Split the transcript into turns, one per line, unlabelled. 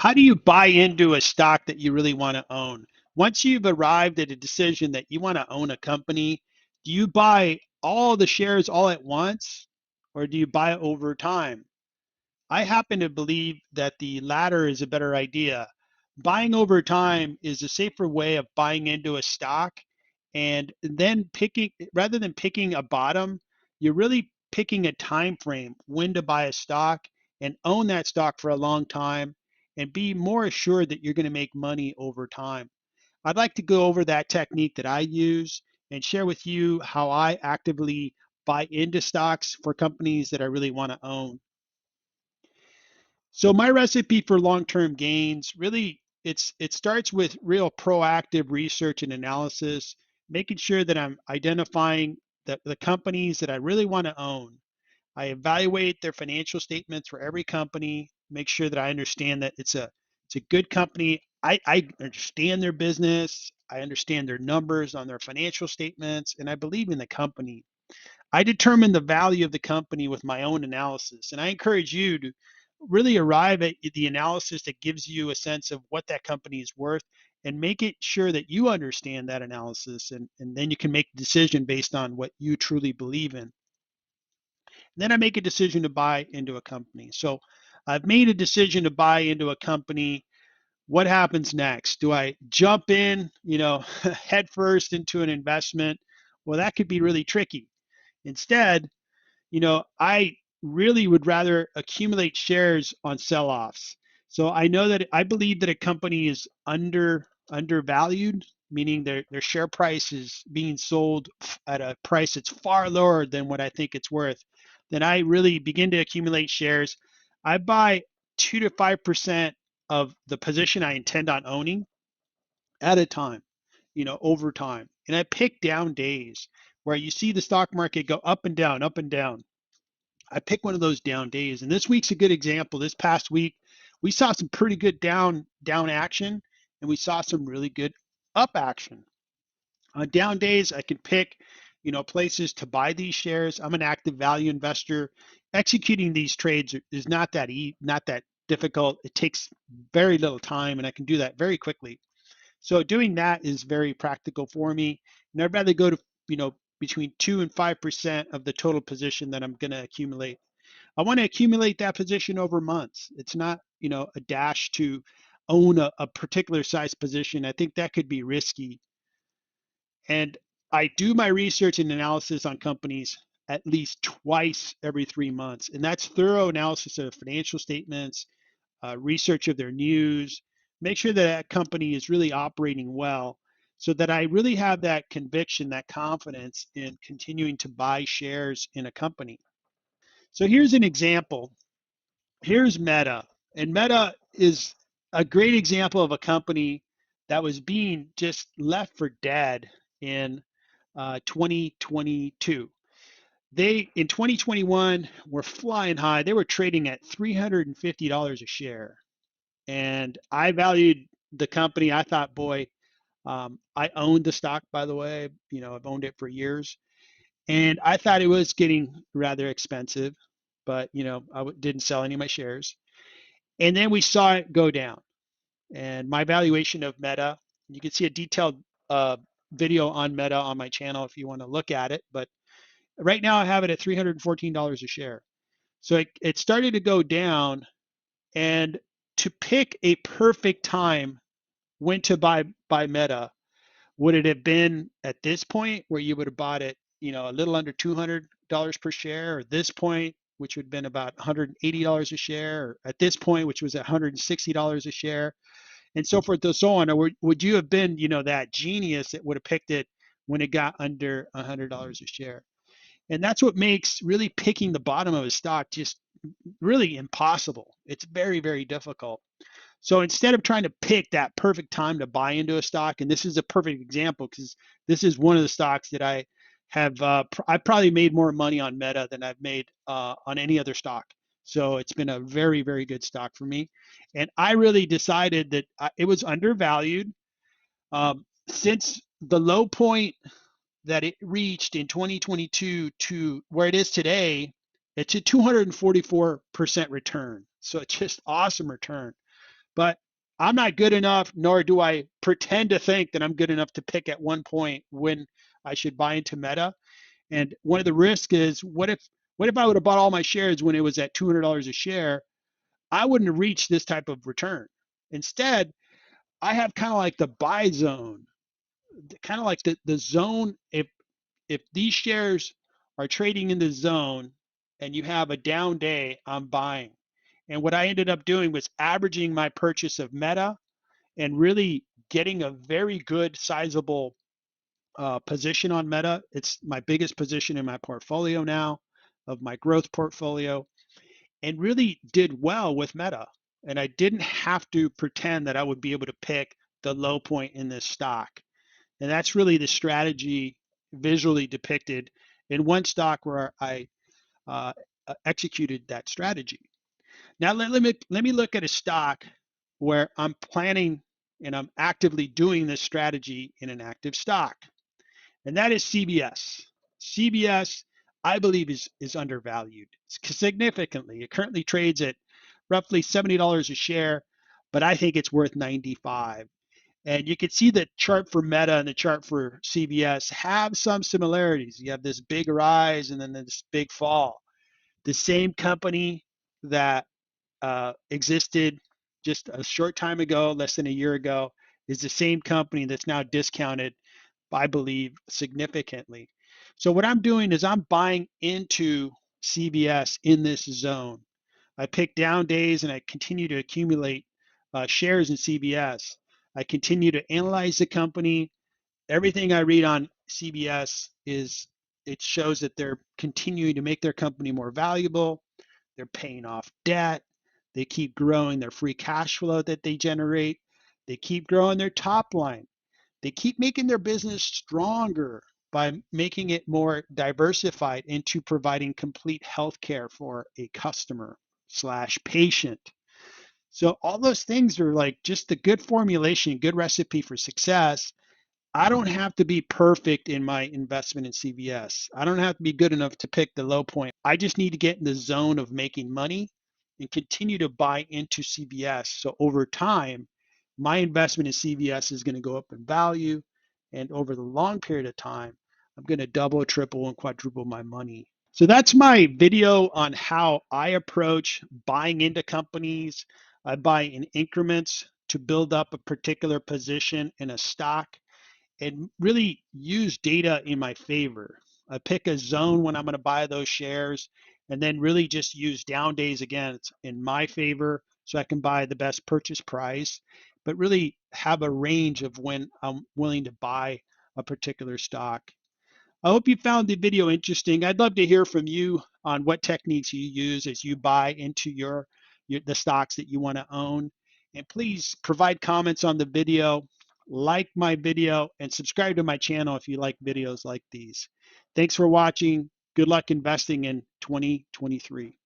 How do you buy into a stock that you really want to own? Once you've arrived at a decision that you want to own a company, do you buy all the shares all at once or do you buy it over time? I happen to believe that the latter is a better idea. Buying over time is a safer way of buying into a stock and then picking rather than picking a bottom, you're really picking a time frame when to buy a stock and own that stock for a long time and be more assured that you're going to make money over time. I'd like to go over that technique that I use and share with you how I actively buy into stocks for companies that I really want to own. So my recipe for long-term gains really it starts with real proactive research and analysis, making sure that I'm identifying the companies that I really want to own. I evaluate their financial statements for every company, make sure that I understand that it's a good company. I understand their business, I understand their numbers on their financial statements, and I believe in the company. I determine the value of the company with my own analysis, and I encourage you to really arrive at the analysis that gives you a sense of what that company is worth and make it sure that you understand that analysis and then you can make a decision based on what you truly believe in. And then I make a decision to buy into a company. So I've made a decision to buy into a company. What happens next? Do I jump in, head first into an investment? Well, that could be really tricky. Instead, I really would rather accumulate shares on sell-offs. So I know that I believe that a company is undervalued, meaning their share price is being sold at a price that's far lower than what I think it's worth. Then I really begin to accumulate shares. I buy 2 to 5% of the position I intend on owning at a time, over time. And I pick down days where you see the stock market go up and down, up and down. I pick one of those down days, and this week's a good example. This past week, we saw some pretty good down action, and we saw some really good up action. On down days, I can pick, places to buy these shares. I'm an active value investor. Executing these trades is not that difficult. It takes very little time, and I can do that very quickly. So doing that is very practical for me. And I'd rather go to, between 2 and 5% of the total position that I'm going to accumulate. I want to accumulate that position over months. It's not, a dash to own a particular size position. I think that could be risky. And I do my research and analysis on companies at least twice every 3 months. And that's thorough analysis of financial statements, research of their news, make sure that that company is really operating well so that I really have that conviction, that confidence in continuing to buy shares in a company. So here's an example. Here's Meta, and Meta is a great example of a company that was being just left for dead in 2022. They in 2021 were flying high. They were trading at $350 a share, and I valued the company. I thought, boy, I owned the stock, by the way. I've owned it for years, and I thought it was getting rather expensive, but didn't sell any of my shares. And then we saw it go down. And my valuation of Meta, you can see a detailed video on Meta on my channel if you want to look at it. But right now I have it at $314 a share. So it started to go down. And to pick a perfect time when to buy Meta, would it have been at this point where you would have bought it, a little under $200 per share, or this point, which would have been about $180 a share, or at this point, which was $160 a share, and so forth and so on? Or would you have been, that genius that would have picked it when it got under $100 a share? And that's what makes really picking the bottom of a stock just really impossible. It's very, very difficult. So instead of trying to pick that perfect time to buy into a stock, and this is a perfect example because this is one of the stocks that I have, I probably made more money on Meta than I've made on any other stock. So it's been a very, very good stock for me. And I really decided that it was undervalued since the low point that it reached in 2022 to where it is today. It's a 244% return. So it's just awesome return. But I'm not good enough, nor do I pretend to think that I'm good enough to pick at one point when I should buy into Meta. And one of the risks is, what if I would have bought all my shares when it was at $200 a share? I wouldn't have reached this type of return. Instead, I have kind of like the buy zone, kind of like the zone. If these shares are trading in the zone and you have a down day, I'm buying. And what I ended up doing was averaging my purchase of Meta and really getting a very good sizable position on Meta. It's my biggest position in my portfolio now, of my growth portfolio, and really did well with Meta. And I didn't have to pretend that I would be able to pick the low point in this stock. And that's really the strategy visually depicted in one stock where I uh, executed that strategy. Now let me look at a stock where I'm planning and I'm actively doing this strategy in an active stock, and that is CBS. CBS, I believe, is undervalued significantly. It currently trades at roughly $70 a share, but I think it's worth 95. And you can see the chart for Meta and the chart for CBS have some similarities. You have this big rise and then this big fall. The same company that existed just a short time ago, less than a year ago, is the same company that's now discounted, I believe, significantly. So what I'm doing is I'm buying into CBS in this zone. I pick down days and I continue to accumulate shares in CBS. I continue to analyze the company. Everything I read on CBS is it shows that they're continuing to make their company more valuable. They're paying off debt. They keep growing their free cash flow that they generate. They keep growing their top line. They keep making their business stronger by making it more diversified into providing complete health care for a customer slash patient. So all those things are like just the good formulation, good recipe for success. I don't have to be perfect in my investment in CVS. I don't have to be good enough to pick the low point. I just need to get in the zone of making money and continue to buy into CVS. So over time, my investment in CVS is going to go up in value. And over the long period of time, I'm going to double, triple, and quadruple my money. So that's my video on how I approach buying into companies. I buy in increments to build up a particular position in a stock and really use data in my favor. I pick a zone when I'm going to buy those shares and then really just use down days again in my favor so I can buy the best purchase price, but really have a range of when I'm willing to buy a particular stock. I hope you found the video interesting. I'd love to hear from you on what techniques you use as you buy into the stocks that you want to own. And please provide comments on the video, like my video, and subscribe to my channel if you like videos like these. Thanks for watching. Good luck investing in 2023.